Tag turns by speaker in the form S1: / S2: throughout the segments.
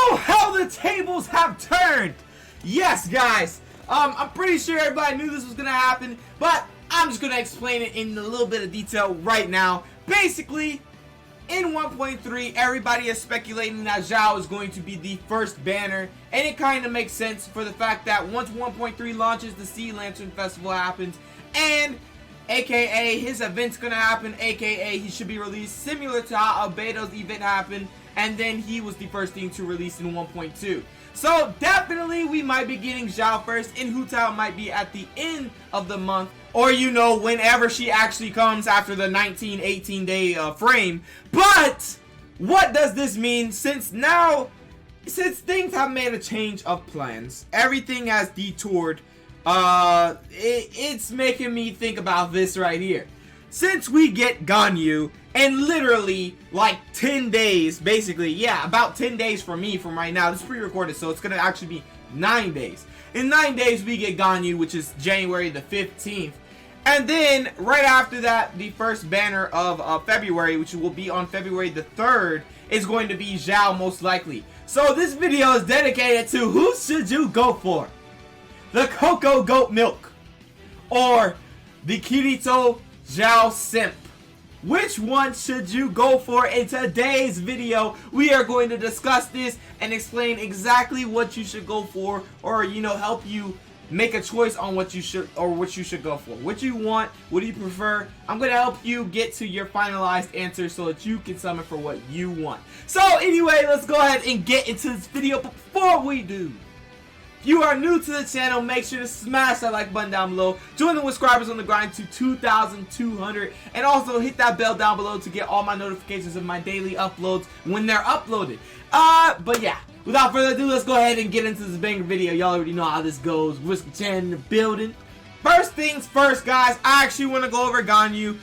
S1: Oh, how the tables have turned! Yes, guys. I'm pretty sure everybody knew this was gonna happen, but I'm just gonna explain it in a little bit of detail right now. Basically, in 1.3, everybody is speculating that XIAO is going to be the first banner, and it kind of makes sense for the fact that once 1.3 launches, the Sea Lantern Festival happens, and aka his event's gonna happen, aka he should be released similar to how Albedo's event happened, and then he was the first thing to release in 1.2. So definitely we might be getting XIAO first, and Hutao might be at the end of the month, or you know, whenever she actually comes after the 18 day frame. But what does this mean? Since things have made a change of plans, everything has detoured, it's making me think about this right here. Since we get GANYU in literally like 10 days, basically, yeah, about 10 days for me from right now. This is pre-recorded, so it's gonna actually be 9 days. In 9 days, we get GANYU, which is January the 15th. And then, right after that, the first banner of February, which will be on February the 3rd, is going to be XIAO most likely. So this video is dedicated to who should you go for? The Cocoa Goat Milk or the Kirito XIAO Simp? Which one should you go for? In today's video, we are going to discuss this and explain exactly what you should go for, or you know, help you make a choice on what you should go for. What you want, what do you prefer? I'm going to help you get to your finalized answer so that you can summon for what you want. So anyway, let's go ahead and get into this video. But before we do, if you are new to the channel, make sure to smash that like button down below. Join the subscribers on the grind to 2,200. And also hit that bell down below to get all my notifications of my daily uploads when they're uploaded. But yeah, without further ado, let's go ahead and get into this banger video. Y'all already know how this goes. Risk Chan in the building. First things first, guys. I actually want to go over GANYU.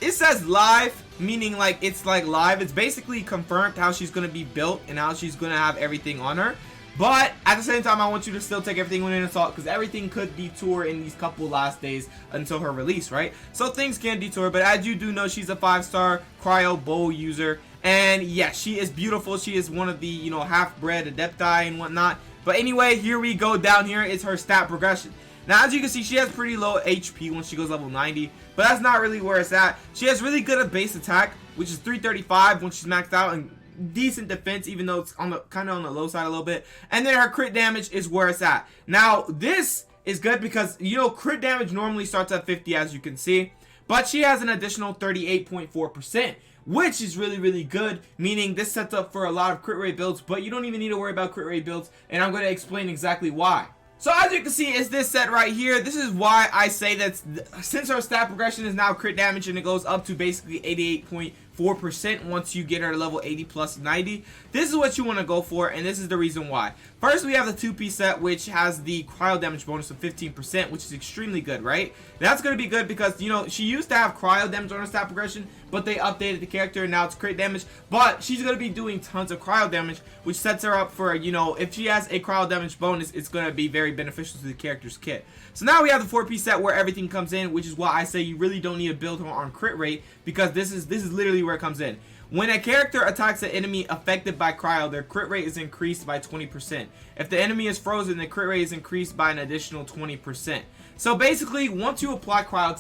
S1: It says live, meaning like it's like live. It's basically confirmed how she's going to be built and how she's going to have everything on her. But at the same time, I want you to still take everything with an assault, because everything could detour in these couple last days until her release, right? So things can detour, but as you do know, she's a 5-star cryo bow user. And yeah, she is beautiful. She is one of the, you know, half-bred adepti and whatnot. But anyway, here we go. Down here is her stat progression. Now, as you can see, she has pretty low HP when she goes level 90, but that's not really where it's at. She has really good at base attack, which is 335 when she's maxed out, and decent defense, even though it's on the kind of on the low side a little bit. And then her crit damage is where it's at. Now, this is good because, you know, crit damage normally starts at 50, as you can see, but she has an additional 38.4%. which is really, really good, meaning this sets up for a lot of crit rate builds, but you don't even need to worry about crit rate builds, and I'm going to explain exactly why. So as you can see, is this set right here. This is why I say that since our stat progression is now crit damage and it goes up to basically 88.4% once you get her to level 80 plus 90, this is what you want to go for, and this is the reason why. First, we have the 2-piece set, which has the cryo damage bonus of 15%, which is extremely good, right? That's going to be good because, you know, she used to have cryo damage on her stat progression, but they updated the character and now it's crit damage. But she's going to be doing tons of cryo damage, which sets her up for, you know, if she has a cryo damage bonus, it's going to be very beneficial to the character's kit. So now we have the 4-piece set where everything comes in, which is why I say you really don't need to build her on crit rate, because this is literally where it comes in. When a character attacks an enemy affected by cryo, their crit rate is increased by 20%. If the enemy is frozen, the crit rate is increased by an additional 20%. So basically, once you apply cryo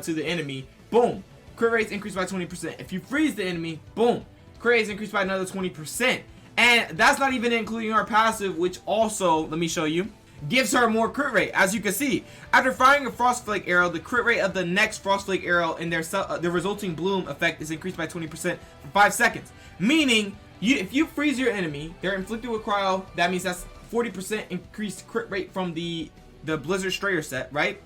S1: to the enemy, boom, crit rate is increased by 20%. If you freeze the enemy, boom, crit rate is increased by another 20%. And that's not even including our passive, which also, let me show you, gives her more crit rate. As you can see, after firing a Frost Flake arrow, the crit rate of the next Frost Flake arrow and the resulting bloom effect is increased by 20% for 5 seconds. Meaning, if you freeze your enemy, they're inflicted with cryo, that means that's 40% increased crit rate from the Blizzard Strayer set, right?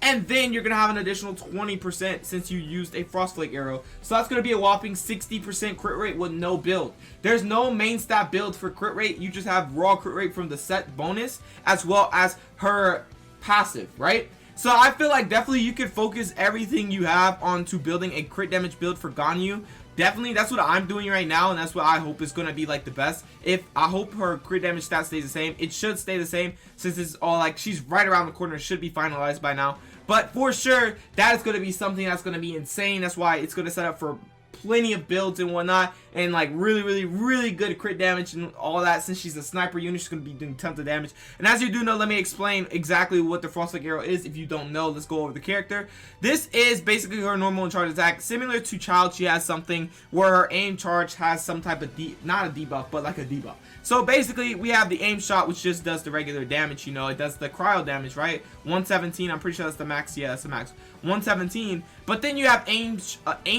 S1: And then you're going to have an additional 20% since you used a Frost Flake arrow. So that's going to be a whopping 60% crit rate with no build. There's no main stat build for crit rate. You just have raw crit rate from the set bonus as well as her passive, right? So I feel like definitely you could focus everything you have onto building a crit damage build for GANYU. Definitely, that's what I'm doing right now, and that's what I hope is going to be like the best. I hope her crit damage stat stays the same. It should stay the same since it's all like she's right around the corner. It should be finalized by now. But for sure, that is going to be something that's going to be insane. That's why it's going to set up for plenty of builds and whatnot. and like really good crit damage and all that. Since she's a sniper unit, she's going to be doing tons of damage. And as you do know, let me explain exactly what the Frostflake arrow is. If you don't know, let's go over the character. This is basically her normal and charge attack. Similar to Child, she has something where her aim charge has some type of not a debuff, but like a debuff. So basically we have the aim shot, which just does the regular damage. You know, it does the cryo damage, right? 117. I'm pretty sure that's the max. Yeah, that's the max. 117. But then you have aim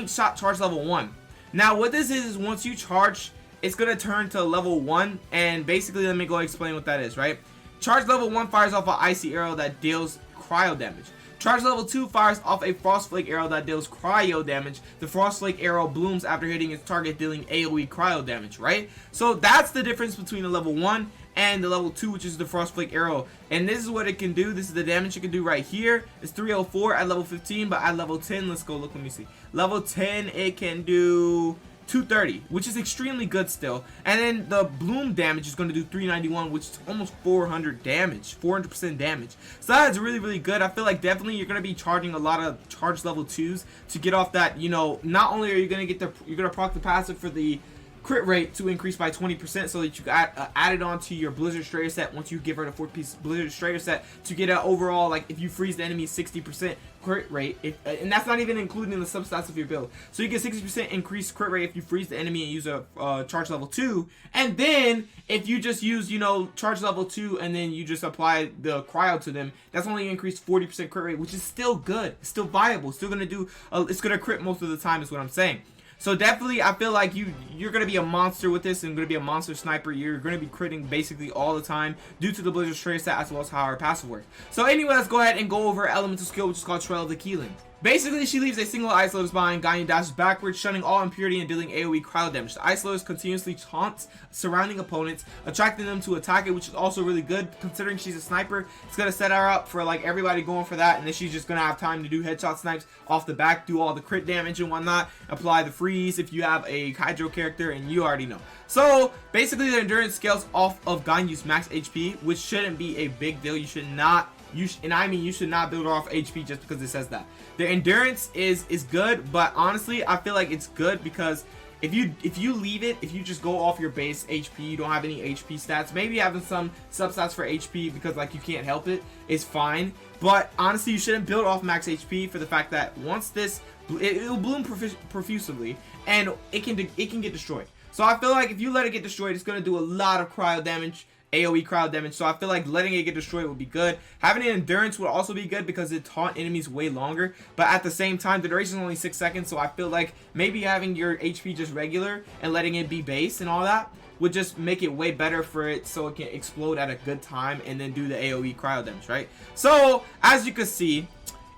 S1: shot charge level 1. Now what this is once you charge, it's gonna turn to level 1, and basically let me go explain what that is, right? Charge level 1 fires off an icy arrow that deals cryo damage. Charge level 2 fires off a Frostflake arrow that deals cryo damage. The Frostflake arrow blooms after hitting its target, dealing AoE cryo damage, right? So that's the difference between the level 1 and the level 2, which is the Frostflake arrow. And this is what it can do. This is the damage it can do right here. It's 304 at level 15, but at level 10, let's go look, let me see. Level 10, it can do 230, which is extremely good still. And then the bloom damage is going to do 391, which is almost 400 damage, 400% damage. So that's really good. I feel like definitely you're going to be charging a lot of charge level 2s to get off that. You know, not only are you going to get you're going to proc the passive for the crit rate to increase by 20%, so that you got added onto your Blizzard Strayer set once you give her the 4-piece Blizzard Strayer set to get an overall, like if you freeze the enemy, 60% crit rate, and that's not even including the substats of your build. So you get 60% increased crit rate if you freeze the enemy and use a charge level 2, and then if you just use, you know, charge level 2 and then you just apply the cryo to them, that's only increased 40% crit rate, which is still good, it's still viable, still gonna do it's gonna crit most of the time is what I'm saying. So definitely, I feel like you're going to be a monster with this, and going to be a monster sniper. You're going to be critting basically all the time due to the Blizzard Strayer set as well as how our passive works. So anyway, let's go ahead and go over elemental skill, which is called Trail of the Keeling. Basically, she leaves a single Ice Lotus behind. GANYU dashes backwards, shunning all impurity and dealing AoE cryo damage. The Ice Lotus continuously taunts surrounding opponents, attracting them to attack it, which is also really good considering she's a sniper. It's going to set her up for like everybody going for that, and then she's just going to have time to do headshot snipes off the back, do all the crit damage and whatnot, apply the freeze if you have a Hydro character, and you already know. So basically, the endurance scales off of GANYU's max HP, which shouldn't be a big deal. You should not. And I mean, you should not build off HP just because it says that. The endurance is good, but honestly, I feel like it's good because if you leave it, if you just go off your base HP, you don't have any HP stats. Maybe having some substats for HP because like you can't help it is fine. But honestly, you shouldn't build off max HP for the fact that once this, it'll bloom profusively and it can get destroyed. So I feel like if you let it get destroyed, it's gonna do a lot of cryo damage. AoE crowd damage, so I feel like letting it get destroyed would be good. Having an endurance would also be good because it taunt enemies way longer, but at the same time the duration is only 6 seconds, so I feel like maybe having your HP just regular and letting it be base and all that would just make it way better for it so it can explode at a good time and then do the AoE cryo damage, right? So as you can see,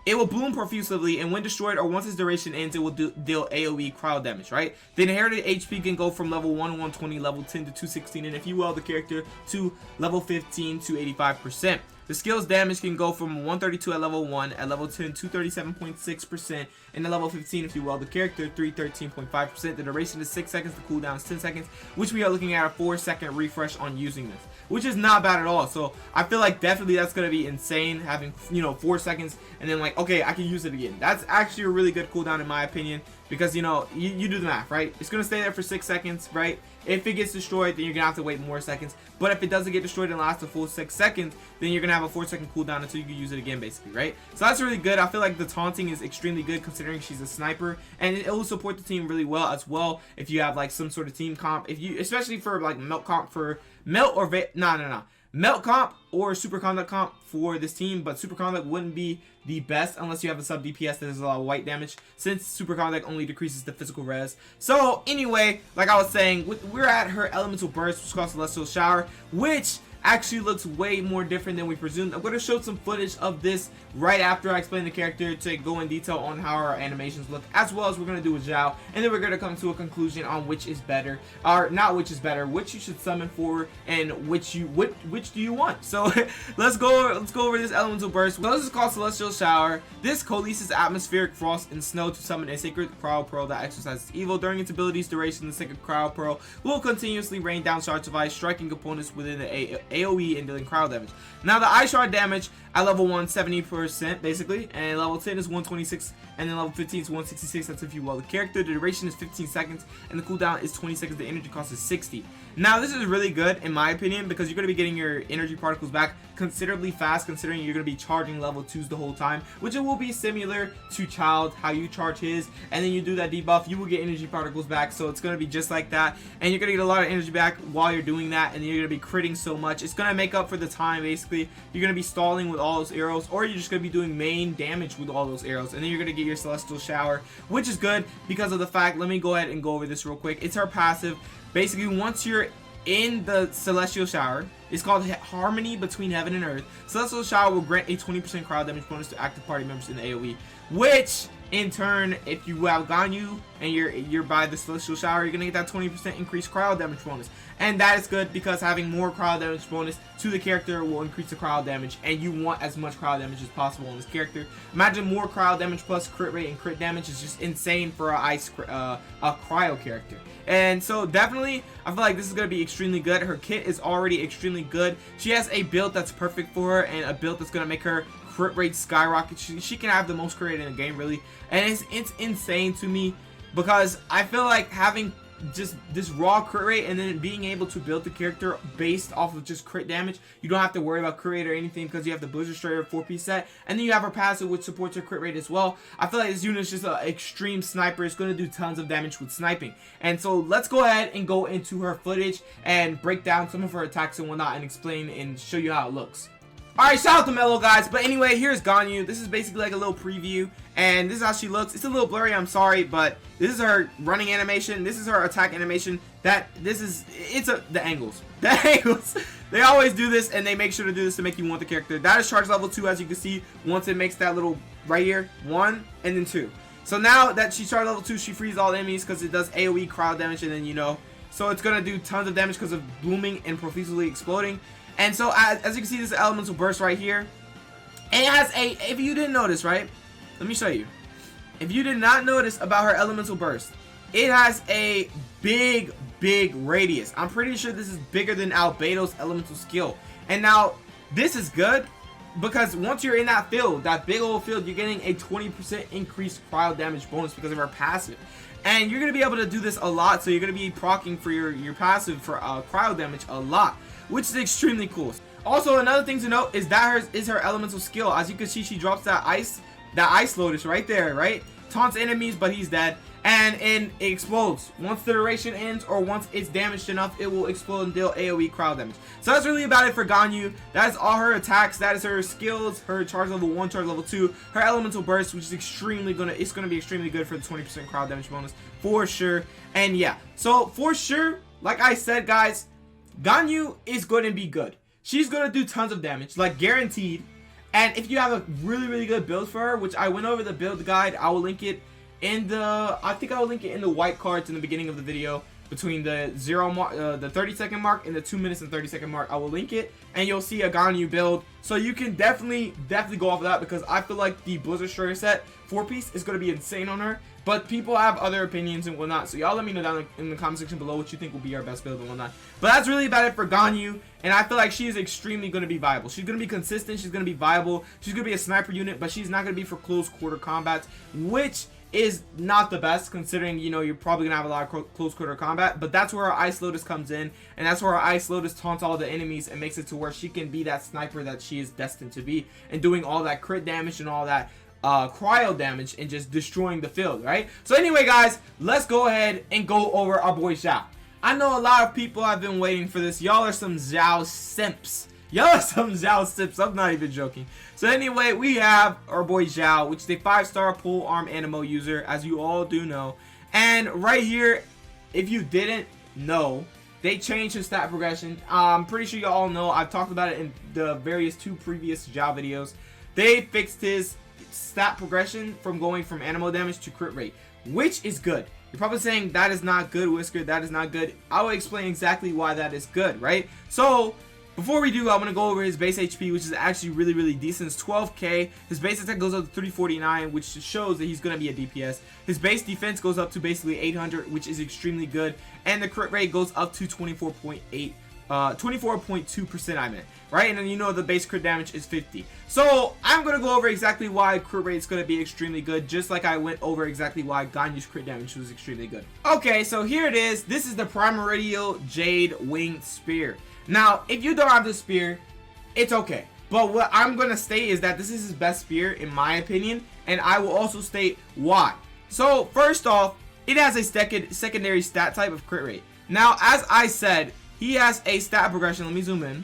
S1: it will bloom profusively, and when destroyed or once its duration ends, it will deal AoE cryo damage, right? The inherited HP can go from level 1 to 120, level 10 to 216, and if you will the character to level 15 to 85%. The skill's damage can go from 132 at level 1, at level 10 237.6%, and at level 15 if you will the character 313.5%. The duration is 6 seconds, the cooldown is 10 seconds, which we are looking at a 4-second refresh on using this, which is not bad at all. So I feel like definitely that's going to be insane, having, you know, 4 seconds and then like, okay, I can use it again. That's actually a really good cooldown in my opinion, because you know, you do the math, right? It's going to stay there for 6 seconds, right? If it gets destroyed, then you're going to have to wait more seconds. But if it doesn't get destroyed and lasts a full 6 seconds, then you're going to have a 4-second cooldown until you can use it again, basically, right? So that's really good. I feel like the taunting is extremely good considering she's a sniper, and it will support the team really well as well if you have like some sort of team comp. If you, especially for like melt comp for melt or melt comp or super conduct comp for this team, but super conduct wouldn't be the best unless you have a sub DPS that does a lot of white damage, since super conduct only decreases the physical res. So anyway, like I was saying, we're at her elemental burst, which is called Celestial Shower, which actually looks way more different than we presumed. I'm going to show some footage of this right after I explain the character to go in detail on how our animations look, as well as we're going to do a GIAO, and then we're going to come to a conclusion on which is better, or not which is better, which you should summon for, and which do you want. So let's go over this elemental burst. So this is called Celestial Shower. This coalesces atmospheric frost and snow to summon a sacred cryo pearl that exercises evil. During its ability's duration, the sacred cryo pearl will continuously rain down shards of ice, striking opponents within the AoE and dealing cryo damage. Now the ice shard damage at level 1, 70% basically, and level 10 is 126, and then level 15 is 166. That's if you well the character. The duration is 15 seconds, and the cooldown is 20 seconds. The energy cost is 60. Now this is really good in my opinion because you're going to be getting your energy particles back considerably fast, considering you're going to be charging level 2s the whole time, which it will be similar to Child, how you charge his, and then you do that debuff, you will get energy particles back. So it's going to be just like that, and you're going to get a lot of energy back while you're doing that, and then you're going to be critting so much. It's going to make up for the time basically. You're going to be stalling with all those arrows, or you're just going to be doing main damage with all those arrows, and then you're going to get your Celestial Shower, which is good because of the fact, let me go ahead and go over this real quick. It's her passive. Basically, once you're in the Celestial Shower, it's called Harmony Between Heaven and Earth. Celestial Shower will grant a 20% crowd damage bonus to active party members in the AoE, which in turn, if you have GANYU and you're by the Celestial Shower, you're gonna get that 20% increased crowd damage bonus, and that is good because having more crowd damage bonus to the character will increase the crowd damage, and you want as much crowd damage as possible on this character. Imagine more crowd damage plus crit rate and crit damage is just insane for a cryo character. And so definitely, I feel like this is going to be extremely good. Her kit is already extremely good. She has a build that's perfect for her, and a build that's going to make her crit rate skyrocket. She can have the most crit rate in the game, really. And it's insane to me because I feel like having just this raw crit rate and then being able to build the character based off of just crit damage, you don't have to worry about crit rate or anything because you have the Blizzard Strider 4-piece set, and then you have her passive which supports her crit rate as well. I feel like this unit is just an extreme sniper. It's going to do tons of damage with sniping, and so let's go ahead and go into her footage and break down some of her attacks and whatnot and explain and show you how it looks. Alright, shout out to Mello, guys. But anyway, here's GANYU. This is basically like a little preview, and this is how she looks. It's a little blurry, I'm sorry, but this is her running animation. This is her attack animation. The angles. The angles. They always do this, and they make sure to do this to make you want the character. That is charge level 2, as you can see, once it makes that little, right here, 1, and then 2. So now that she's charge level 2, she frees all enemies because it does AoE crowd damage, and then, you know, so it's going to do tons of damage because of blooming and profusely exploding. And so, as you can see, this elemental burst right here. And it has a, if you didn't notice, right? Let me show you. If you did not notice about her elemental burst, it has a big radius. I'm pretty sure this is bigger than Albedo's elemental skill. And now, this is good because once you're in that field, that big old field, you're getting a 20% increased cryo damage bonus because of her passive. And you're going to be able to do this a lot, so you're going to be proccing for your passive for cryo damage a lot, which is extremely cool. Also, another thing to note is that her elemental skill. As you can see, she drops that ice lotus right there, right? Taunts enemies, but he's dead. And it explodes. Once the duration ends, or once it's damaged enough, it will explode and deal AoE crowd damage. So that's really about it for GANYU. That is all her attacks. That is her skills, her charge level 1, charge level 2, her elemental burst, which is it's gonna be extremely good for the 20% crowd damage bonus for sure. And yeah, so for sure, like I said, guys, GANYU is going to be good. She's going to do tons of damage, like guaranteed. And if you have a really good build for her, which I went over the build guide, I will link it in the, I think I will link it in the white cards in the beginning of the video, between the 30-second mark and the 2 minutes and 30-second mark. I will link it, and you'll see a GANYU build. So you can definitely go off of that, because I feel like the Blizzard Strider set 4-piece is going to be insane on her. But people have other opinions and whatnot, so y'all let me know down in the comment section below what you think will be our best build and whatnot. But that's really about it for GANYU, and I feel like she is extremely going to be viable. She's going to be consistent, she's going to be viable, she's going to be a sniper unit, but she's not going to be for close quarter combats, which is not the best, considering, you know, you're probably going to have a lot of close quarter combat. But that's where our Ice Lotus comes in, and that's where our Ice Lotus taunts all the enemies and makes it to where she can be that sniper that she is destined to be, and doing all that crit damage and all that cryo damage and just destroying the field, right? So anyway, guys, let's go ahead and go over our boy XIAO. I know a lot of people have been waiting for this. Y'all are some XIAO simps. Y'all are some XIAO simps. I'm not even joking. So anyway, we have our boy XIAO, which is a 5-star pole arm animo user, as you all do know. And right here, if you didn't know, they changed his stat progression. I'm pretty sure you all know. I've talked about it in the various 2 previous XIAO videos. They fixed his stat progression from going from animo damage to crit rate, which is good. You're probably saying that is not good, Whisker, that is not good. I will explain exactly why that is good, right? So before we do, I'm going to go over his base HP, which is actually really decent. It's 12k. His base attack goes up to 349, which shows that he's going to be a DPS. His base defense goes up to basically 800, which is extremely good. And the crit rate goes up to 24.8 24.2% I meant, right? And then you know the base crit damage is 50. So I'm gonna go over exactly why crit rate is gonna be extremely good, just like I went over exactly why Ganyu's crit damage was extremely good. Okay, so here it is. This is the Primordial Jade Winged Spear. Now, if you don't have this spear, it's okay. But what I'm gonna state is that this is his best spear in my opinion, and I will also state why. So first off, it has a secondary stat type of crit rate. Now, as I said, he has a stat progression. Let me zoom in.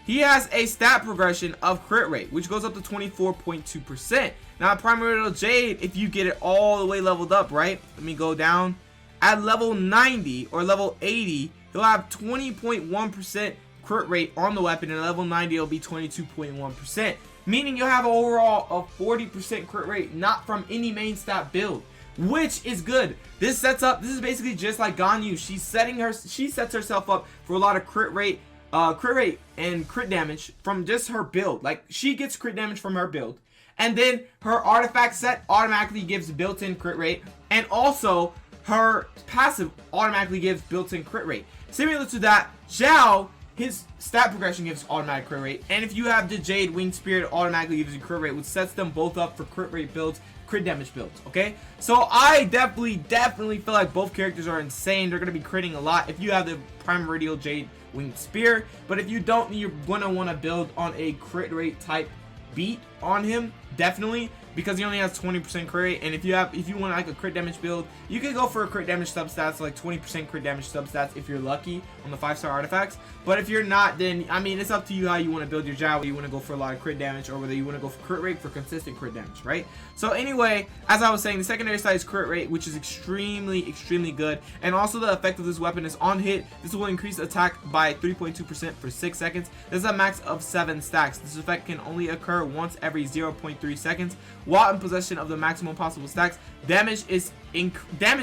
S1: He has a stat progression of crit rate, which goes up to 24.2%. Now, Primordial Jade, if you get it all the way leveled up, right? Let me go down. At level 90 or level 80, he'll have 20.1% crit rate on the weapon, and at level 90, it'll be 22.1%. Meaning you'll have overall a 40% crit rate, not from any main stat build, which is good. This is basically just like Ganyu. She sets herself up for a lot of crit rate and crit damage from just her build. Like, she gets crit damage from her build, and then her artifact set automatically gives built-in crit rate, and also her passive automatically gives built-in crit rate. Similar to that, XIAO, his stat progression gives automatic crit rate, and if you have the Jade Winged Spear, it automatically gives you crit rate, which sets them both up for crit rate builds, crit damage builds. Okay, so I definitely feel like both characters are insane. They're gonna be critting a lot if you have the Primordial Jade Winged Spear, but if you don't, you're gonna want to build on a crit rate type beat on him, definitely, because he only has 20% crit rate. And if you want like a crit damage build, you can go for a crit damage substats, like 20% crit damage substats if you're lucky on the 5-star artifacts. But if you're not, then I mean, it's up to you how you want to build your XIAO. Whether you want to go for a lot of crit damage, or whether you want to go for crit rate for consistent crit damage, right? So anyway, as I was saying, the secondary stat is crit rate, which is extremely good. And also the effect of this weapon is on hit, this will increase attack by 3.2% for 6 seconds. This is a max of 7 stacks. This effect can only occur once every 0.3 seconds. While in possession of the maximum possible stacks, damage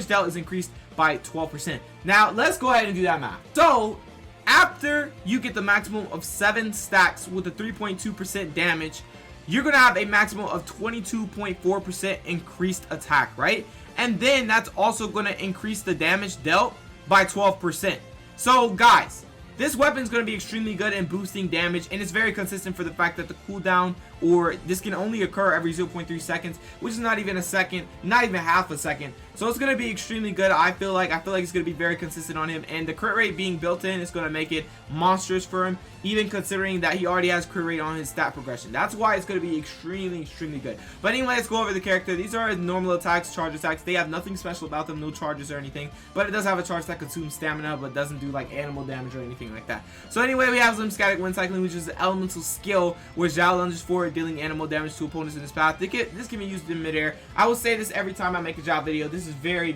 S1: dealt is increased by 12%. Now, let's go ahead and do that math. So, after you get the maximum of 7 stacks with a 3.2% damage, you're going to have a maximum of 22.4% increased attack, right? And then that's also going to increase the damage dealt by 12%. So, guys, this weapon is going to be extremely good in boosting damage, and it's very consistent for the fact that the cooldown, or this can only occur every 0.3 seconds, which is not even a second, not even half a second. So it's going to be extremely good. I feel like it's going to be very consistent on him, and the crit rate being built in is going to make it monstrous for him, even considering that he already has crit rate on his stat progression. That's why it's going to be extremely good. But anyway, let's go over the character. These are normal attacks, charge attacks. They have nothing special about them, no charges or anything, but it does have a charge that consumes stamina, but doesn't do like animal damage or anything like that. So anyway, we have Static Wind Cycling, which is an elemental skill where XIAO lunges forward, dealing animal damage to opponents in his path. This can be used in midair. I will say this every time I make a XIAO video. This is very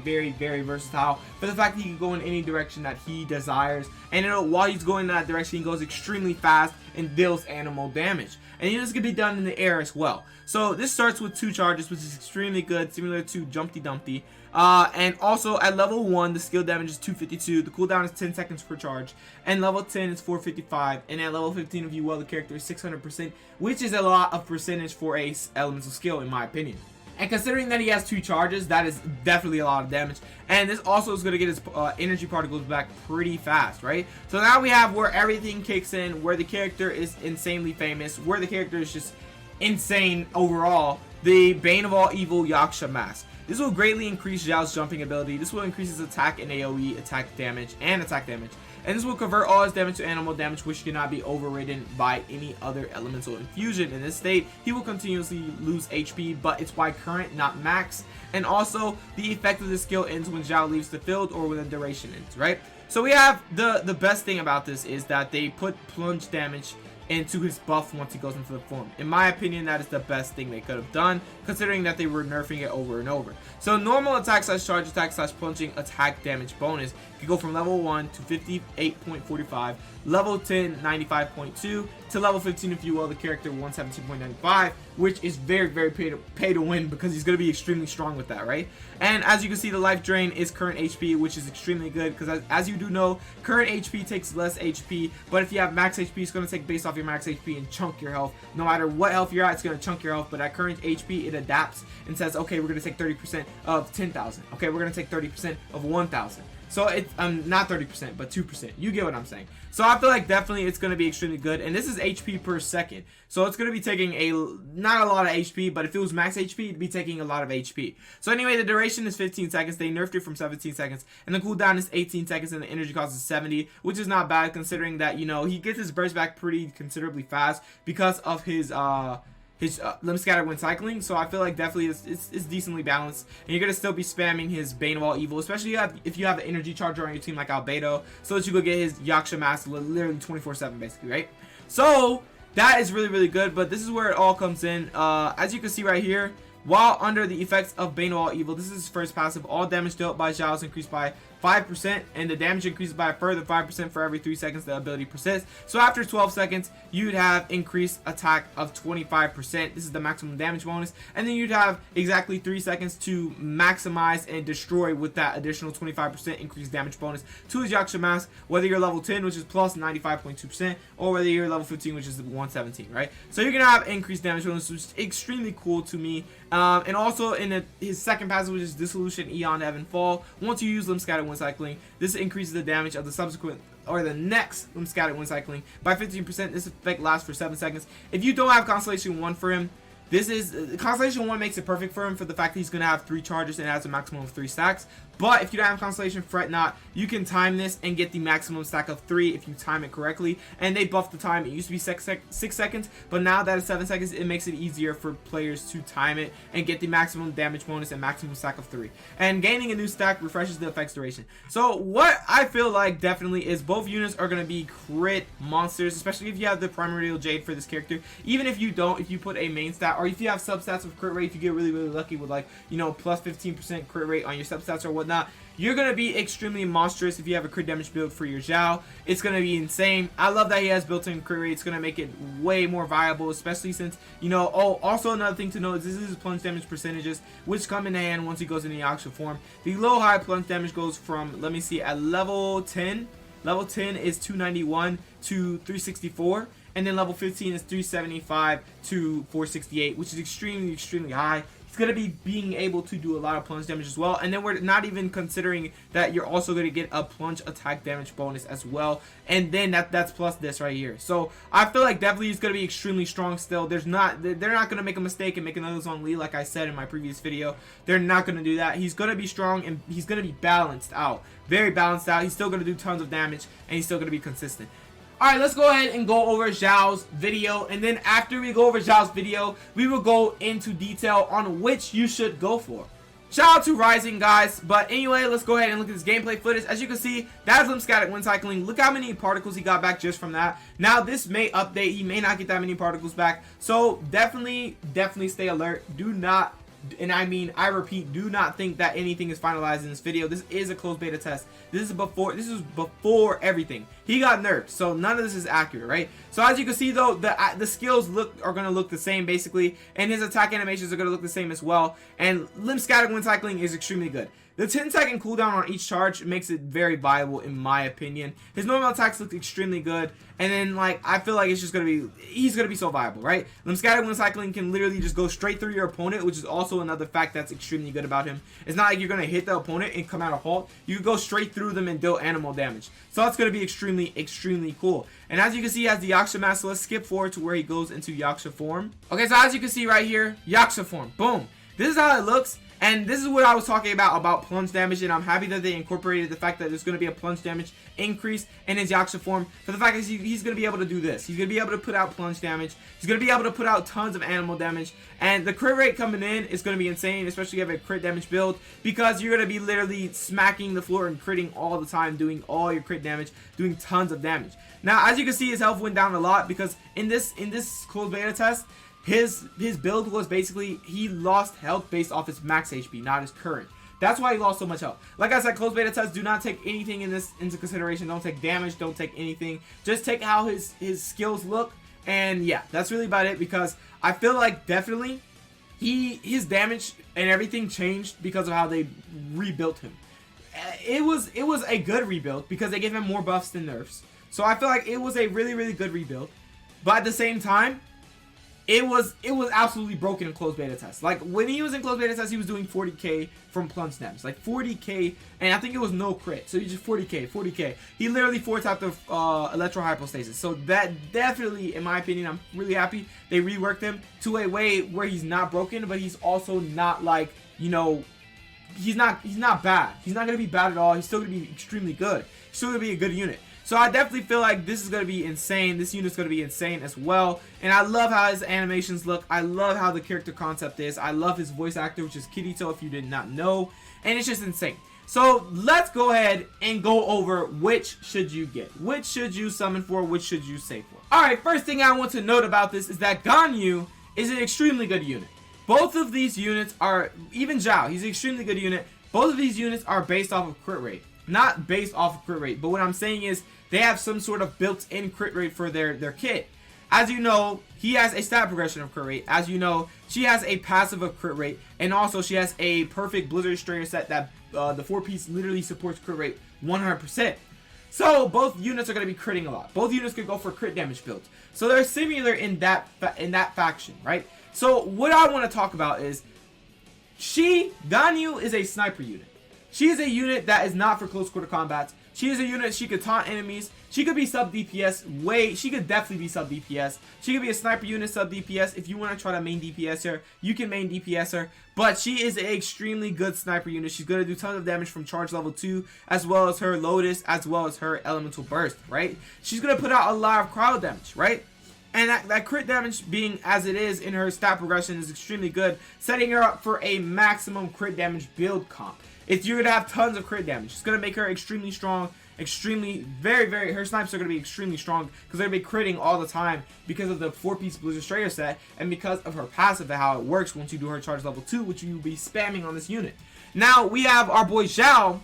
S1: versatile for the fact that he can go in any direction that he desires, and while he's going in that direction, he goes extremely fast and deals animal damage. And this can be done in the air as well. So this starts with 2 charges, which is extremely good, similar to Jumpty Dumpty. And also at level 1, the skill damage is 252, the cooldown is 10 seconds per charge, and level 10 is 455, and at level 15, if you will, the character is 600%, which is a lot of percentage for a elemental skill in my opinion. And considering that he has 2 charges, that is definitely a lot of damage. And this also is going to get his energy particles back pretty fast, right? So now we have where everything kicks in, where the character is insanely famous, where the character is just insane overall. The Bane of All Evil Yaksha Mask. This will greatly increase XIAO's jumping ability. This will increase his attack and AoE attack damage. And this will convert all his damage to animal damage, which cannot be overridden by any other elemental infusion. In this state, he will continuously lose HP, but it's by current, not max. And also, the effect of this skill ends when XIAO leaves the field or when the duration ends, right? So we have the best thing about this is that they put plunge damage into his buff once he goes into the form. In my opinion, that is the best thing they could have done, considering that they were nerfing it over and over. So normal attack slash charge attack slash plunging attack damage bonus can go from level 1 to 58.45, level 10 95.2, to level 15 if you will, the character 117.95, which is very pay to win, because he's going to be extremely strong with that, right? And as you can see, the life drain is current HP, which is extremely good, because as you do know, current HP takes less HP, but if you have max HP, it's going to take based off your max HP and chunk your health. No matter what health you're at, it's going to chunk your health, but at current HP, it adapts and says, okay, we're going to take 30% of 10,000. Okay, we're going to take 30% of 1,000. So it's not 30%, but 2%. You get what I'm saying. So I feel like definitely it's going to be extremely good. And this is HP per second. So it's going to be taking not a lot of HP, but if it was max HP, it'd be taking a lot of HP. So anyway, the duration is 15 seconds. They nerfed it from 17 seconds. And the cooldown is 18 seconds, and the energy cost is 70, which is not bad considering that, you know, he gets his burst back pretty considerably fast because of his limb scatter when cycling. So I feel like definitely it's decently balanced, and you're gonna still be spamming his Bane of All Evil, especially if you have an energy charger on your team like Albedo, so that you go get his Yaksha Mask literally 24/7 basically, right? So that is really, really good. But this is where it all comes in. As you can see right here, while under the effects of Bane of All Evil, this is his first passive. All damage dealt by XIAO is increased by 5%, and the damage increases by a further 5% for every 3 seconds the ability persists. So after 12 seconds, you'd have increased attack of 25%. This is the maximum damage bonus. And then you'd have exactly 3 seconds to maximize and destroy with that additional 25% increased damage bonus to his Yaksha Mask, whether you're level 10, which is plus 95.2%, or whether you're level 15, which is 117, right? So you're going to have increased damage bonus, which is extremely cool to me. And also in his second passive, which is Dissolution, Eon, Ebb, and Fall, once you use Limb Scatter when cycling, this increases the damage of the subsequent or the next Limb Scatter when cycling by 15%. This effect lasts for 7 seconds. If you don't have Constellation 1 for him, this is Constellation 1 makes it perfect for him for the fact that he's going to have 3 charges and has a maximum of 3 stacks. But if you don't have Constellation, fret not. You can time this and get the maximum stack of 3 if you time it correctly. And they buffed the time. It used to be 6 seconds, but now that it's 7 seconds, it makes it easier for players to time it and get the maximum damage bonus and maximum stack of 3. And gaining a new stack refreshes the effect's duration. So what I feel like definitely is both units are going to be crit monsters, especially if you have the Primordial Jade for this character. Even if you don't, if you put a main stat, or if you have substats of crit rate, if you get really, really lucky with, like, you know, plus 15% crit rate on your substats or whatnot, you're going to be extremely monstrous if you have a crit damage build for your XIAO. It's going to be insane. I love that he has built-in crit rate. It's going to make it way more viable, especially since, you know, also another thing to note is this is his plunge damage percentages, which come in hand once he goes into the Yaksha form. The low high plunge damage goes from, let me see, at level 10. Level 10 is 291 to 364. And then level 15 is 375 to 468, which is extremely, extremely high. He's going to be being able to do a lot of plunge damage as well. And then we're not even considering that you're also going to get a plunge attack damage bonus as well. And then that's plus this right here. So I feel like definitely he's going to be extremely strong still. They're not going to make a mistake and make another Zhong Li like I said in my previous video. They're not going to do that. He's going to be strong and he's going to be balanced out. Very balanced out. He's still going to do tons of damage and he's still going to be consistent. Alright, let's go ahead and go over XIAO's video, and then after we go over XIAO's video, we will go into detail on which you should go for. Shout out to Rising, guys. But anyway, let's go ahead and look at this gameplay footage. As you can see, that is Limb Scatter when cycling. Look how many particles he got back just from that. Now, this may update. He may not get that many particles back. So, definitely stay alert. Do not, and I repeat, do not think that anything is finalized in this video. This is a closed beta test. This is before everything. He got nerfed, so none of this is accurate, right? So as you can see though, the skills are gonna look the same basically, and his attack animations are gonna look the same as well. And Limb Scatter when cycling is extremely good. The 10-second cooldown on each charge makes it very viable in my opinion. His normal attacks look extremely good, and then like I feel like it's just he's gonna be so viable, right? Limb Scatter when cycling can literally just go straight through your opponent, which is also another fact that's extremely good about him. It's not like you're gonna hit the opponent and come out of halt. You can go straight through them and deal animal damage. So that's gonna be extremely cool. And as you can see, he has the Yaksha Mask. So let's skip forward to where he goes into Yaksha form. Okay, so as you can see right here, Yaksha form, boom. This is how it looks. And this is what I was talking about plunge damage, and I'm happy that they incorporated the fact that there's going to be a plunge damage increase in his Yaksha form. For the fact that he's going to be able to do this. He's going to be able to put out plunge damage. He's going to be able to put out tons of animal damage. And the crit rate coming in is going to be insane, especially if you have a crit damage build, because you're going to be literally smacking the floor and critting all the time, doing all your crit damage, doing tons of damage. Now, as you can see, his health went down a lot because in this closed beta test, his build was basically he lost health based off his max HP, not his current. That's why he lost so much health. Like I said, closed beta tests do not take anything in this into consideration. Don't take damage, don't take anything. Just take how his skills look. And yeah, that's really about it, because I feel like definitely his damage and everything changed because of how they rebuilt him. It was a good rebuild because they gave him more buffs than nerfs. So I feel like it was a really good rebuild. But at the same time, it was absolutely broken in closed beta tests. Like when he was in closed beta tests, he was doing 40k from plunge damage, like 40k, and I think it was no crit, so he just 40k. He literally 4-tapped the electro hypostasis. So that definitely, in my opinion, I'm really happy they reworked him to a way where he's not broken, but he's also not like, you know, he's not bad. He's not gonna be bad at all. He's still gonna be extremely good. He's still gonna be a good unit. So I definitely feel like this is going to be insane. This unit's going to be insane as well. And I love how his animations look. I love how the character concept is. I love his voice actor, which is Kirito, if you did not know. And it's just insane. So let's go ahead and go over which should you get. Which should you summon for? Which should you save for? Alright, first thing I want to note about this is that GANYU is an extremely good unit. Both of these units are, even XIAO, he's an extremely good unit. Both of these units are based off of crit rate. Not based off of crit rate, but what I'm saying is they have some sort of built-in crit rate for their kit. As you know, he has a stat progression of crit rate. As you know, she has a passive of crit rate, and also she has a perfect Blizzard Destroyer set that the 4-piece literally supports crit rate 100%. So both units are going to be critting a lot. Both units could go for crit damage builds. So they're similar in that faction, right? So what I want to talk about is GANYU is a sniper unit. She is a unit that is not for close quarter combats. She is a unit, she could taunt enemies. She could be sub DPS. She could definitely be sub DPS. She could be a sniper unit sub DPS. If you want to try to main DPS her, you can main DPS her. But she is an extremely good sniper unit. She's going to do tons of damage from charge level 2, as well as her Lotus, as well as her elemental burst, right? She's going to put out a lot of crowd damage, right? And that crit damage being as it is in her stat progression is extremely good, setting her up for a maximum crit damage build comp. You're going to have tons of crit damage. It's going to make her extremely strong, her snipes are going to be extremely strong because they're going to be critting all the time because of the 4-piece Blizzard Destroyer set and because of her passive and how it works once you do her charge level 2, which you'll be spamming on this unit. Now, we have our boy XIAO,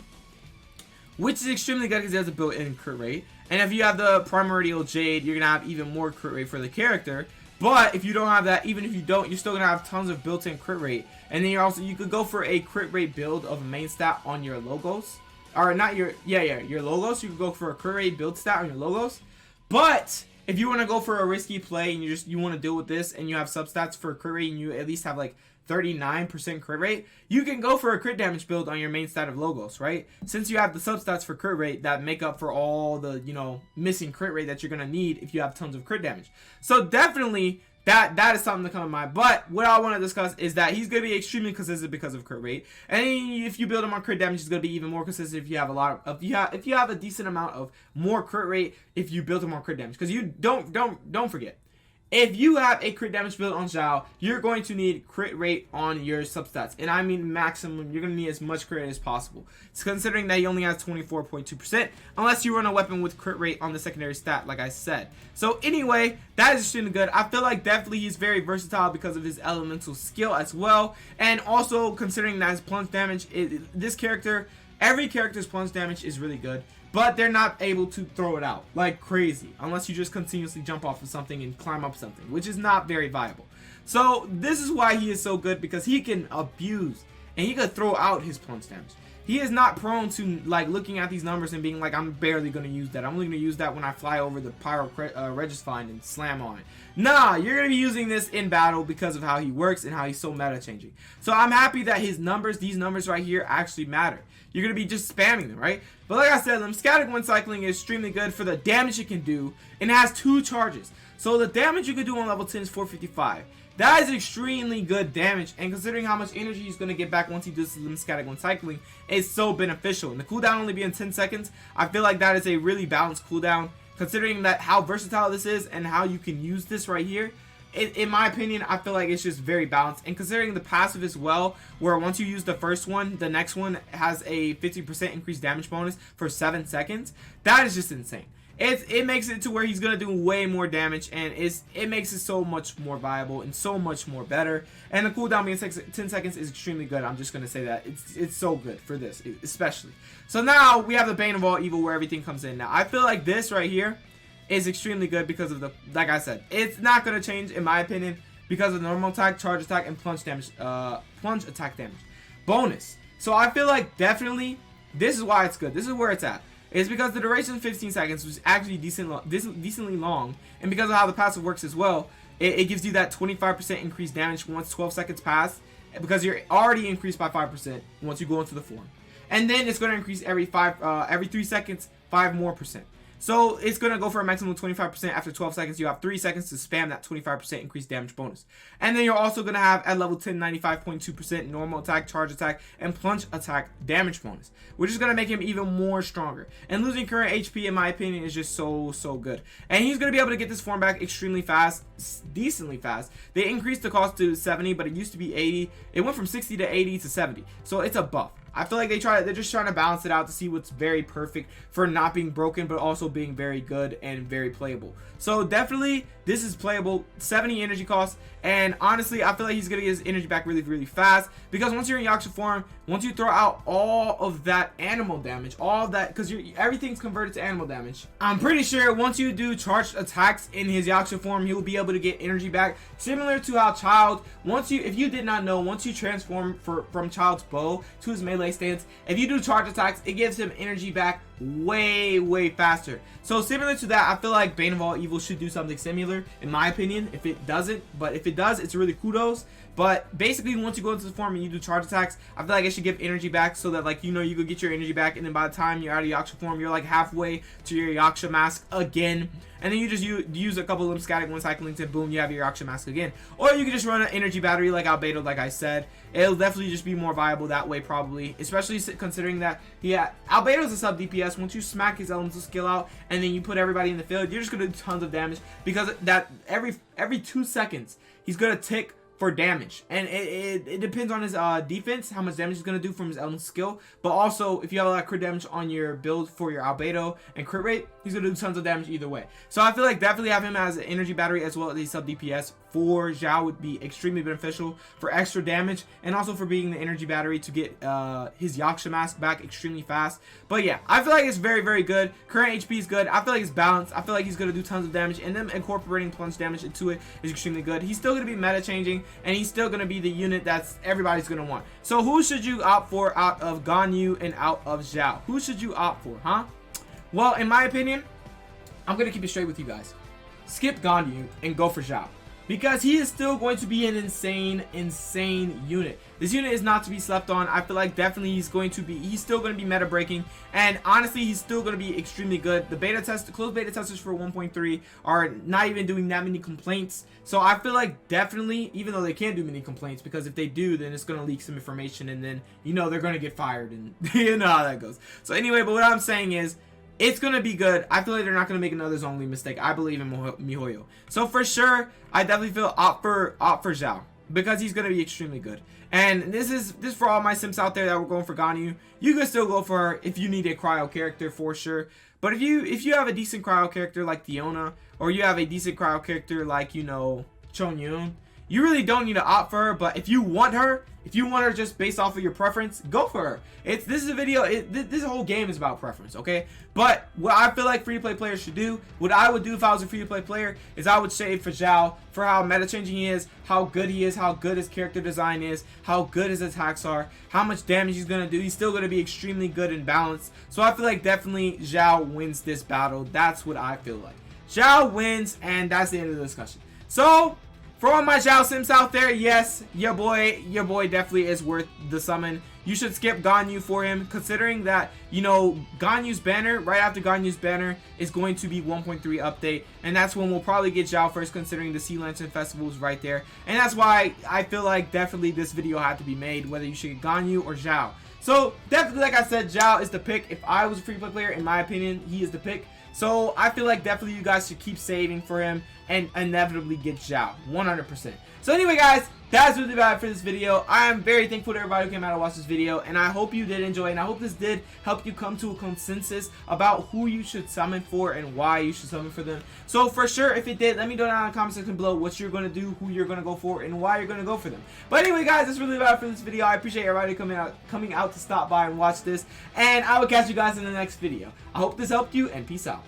S1: which is extremely good because he has a built-in crit rate. And if you have the Primordial Jade, you're going to have even more crit rate for the character. But if you don't have that, even if you don't, you're still gonna have tons of built-in crit rate. And then you could go for a crit rate build of a main stat on your logos, or not your logos. You could go for a crit rate build stat on your logos. But if you want to go for a risky play and you want to deal with this, and you have substats for crit rate, and you at least have like 39% crit rate, you can go for a crit damage build on your main stat of logos, right? Since you have the substats for crit rate that make up for all the, missing crit rate that you're gonna need if you have tons of crit damage. So definitely that is something to come in mind. But what I want to discuss is that he's gonna be extremely consistent because of crit rate, and if you build him on crit damage, he's gonna be even more consistent if you have if you have a decent amount of more crit rate if you build him on crit damage. Because you don't forget, if you have a crit damage build on XIAO, you're going to need crit rate on your substats. And I mean maximum, you're going to need as much crit rate as possible. It's considering that he only has 24.2%, unless you run a weapon with crit rate on the secondary stat, like I said. So anyway, that is extremely good. I feel like definitely he's very versatile because of his elemental skill as well. And also considering that his plunge damage, every character's plunge damage is really good. But they're not able to throw it out like crazy unless you just continuously jump off of something and climb up something, which is not very viable. So this is why he is so good, because he can abuse and he can throw out his plunge damage. He is not prone to like looking at these numbers and being like, I'm barely going to use that. I'm only going to use that when I fly over the Pyro Regisfind and slam on it. Nah, you're going to be using this in battle because of how he works and how he's so meta changing. So I'm happy that these numbers right here actually matter. You're going to be just spamming them, right? But like I said, Lymphatic Wind Cycling is extremely good for the damage it can do, and it has 2 charges. So the damage you can do on level 10 is 455. That is extremely good damage, and considering how much energy he's going to get back once he does Lymphatic Wind Cycling, it's so beneficial. And the cooldown only being 10 seconds, I feel like that is a really balanced cooldown, considering that how versatile this is and how you can use this right here. In my opinion, I feel like it's just very balanced. And considering the passive as well, where once you use the first one, the next one has a 50% increased damage bonus for 7 seconds. That is just insane. It makes it to where he's going to do way more damage, and it makes it so much more viable and so much more better. And the cooldown being 10 seconds is extremely good. I'm just going to say that. It's so good for this, especially. So now we have the Bane of All Evil where everything comes in. Now, I feel like this right here is extremely good because of like I said, it's not going to change in my opinion because of normal attack, charge attack, and plunge damage, plunge attack damage bonus. So I feel like definitely this is why it's good. This is where it's at. It's because the duration is 15 seconds, which is actually decently long, and because of how the passive works as well, it gives you that 25% increased damage once 12 seconds pass, because you're already increased by 5% once you go into the form. And then it's going to increase every 3 seconds 5 more percent. So it's going to go for a maximum of 25%. After 12 seconds, you have 3 seconds to spam that 25% increased damage bonus. And then you're also going to have at level 10 95.2% normal attack, charge attack, and plunge attack damage bonus, which is going to make him even more stronger. And losing current HP, in my opinion, is just so good. And he's going to be able to get this form back extremely fast, decently fast. They increased the cost to 70, but it used to be 80. It went from 60 to 80 to 70. So it's a buff. I feel like they're just trying to balance it out to see what's very perfect for not being broken, but also being very good and very playable. So definitely, this is playable. 70 energy cost, and honestly, I feel like he's gonna get his energy back really fast, because once you're in Yaksha form, once you throw out all of that animal damage, all of that, because everything's converted to animal damage, I'm pretty sure once you do charged attacks in his Yaksha form, he will be able to get energy back, similar to how Child, if you did not know, once you transform from Child's bow to his melee stance, if you do charge attacks, it gives him energy back way faster. So similar to that, I feel like Bane of All Evil should do something similar, in my opinion. If it doesn't, but if it does, it's really kudos. But basically, once you go into the form and you do charge attacks, I feel like it should give energy back, so that, like, you could get your energy back, and then by the time you're out of Yaksha form, you're like halfway to your Yaksha mask again. And then you just use a couple of Static 1 cycling to boom, you have your Yaksha mask again. Or you can just run an energy battery like Albedo, like I said. It'll definitely just be more viable that way, probably. Especially considering that Albedo's a sub DPS. Once you smack his elemental skill out and then you put everybody in the field, you're just gonna do tons of damage, because that every 2 seconds he's gonna tick for damage, and it depends on his defense, how much damage he's going to do from his elemental skill. But also, if you have a lot of crit damage on your build for your Albedo and crit rate, he's going to do tons of damage either way. So I feel like definitely have him as an energy battery as well as a sub DPS for Xiao would be extremely beneficial for extra damage, and also for being the energy battery to get his Yaksha mask back extremely fast. But yeah, I feel like it's very good. Current HP is good. I feel like it's balanced. I feel like he's going to do tons of damage, and them incorporating plunge damage into it is extremely good. He's still going to be meta changing, and he's still going to be the unit that's everybody's going to want. So who should you opt for out of GANYU and out of Xiao? Who should you opt for, huh? Well, in my opinion, I'm going to keep it straight with you guys. Skip GANYU and go for Xiao, because he is still going to be an insane unit. This unit is not to be slept on. I feel like definitely he's still going to be meta breaking, and honestly, he's still going to be extremely good. The closed beta testers for 1.3 are not even doing that many complaints. So I feel like definitely, even though they can't do many complaints, because if they do, then it's going to leak some information, and then they're going to get fired, and you know how that goes. So anyway, but what I'm saying is, it's going to be good. I feel like they're not going to make another Zhongli mistake. I believe in MiHoYo. So for sure, I definitely feel opt for Xiao, because he's going to be extremely good. And this is for all my simps out there that were going for GANYU. You can still go for her if you need a cryo character for sure. But if you have a decent cryo character like Diona, or you have a decent cryo character like, Chongyun, you really don't need to opt for her. But if you want her just based off of your preference, go for her. This whole game is about preference, okay? But what I feel like free-to-play players should do, what I would do if I was a free-to-play player, is I would save for Xiao, for how meta-changing he is, how good he is, how good his character design is, how good his attacks are, how much damage he's going to do. He's still going to be extremely good and balanced. So I feel like definitely Xiao wins this battle. That's what I feel like. Xiao wins, and that's the end of the discussion. So, for all my Xiao Sims out there, yes, your boy definitely is worth the summon. You should skip GANYU for him, considering that, GANYU's banner, right after GANYU's banner, is going to be 1.3 update, and that's when we'll probably get Xiao first, considering the Sea Lantern Festival is right there. And that's why I feel like definitely this video had to be made, whether you should get GANYU or Xiao. So, definitely, like I said, Xiao is the pick. If I was a free-play player, in my opinion, he is the pick. So I feel like definitely you guys should keep saving for him and inevitably get Xiao 100%. So anyway, guys, that's really about it for this video. I am very thankful to everybody who came out to watch this video, and I hope you did enjoy, and I hope this did help you come to a consensus about who you should summon for and why you should summon for them. So for sure, if it did, let me know down in the comment section below what you're going to do, who you're going to go for, and why you're going to go for them. But anyway, guys, that's really about it for this video. I appreciate everybody coming out to stop by and watch this, and I will catch you guys in the next video. I hope this helped you, and peace out.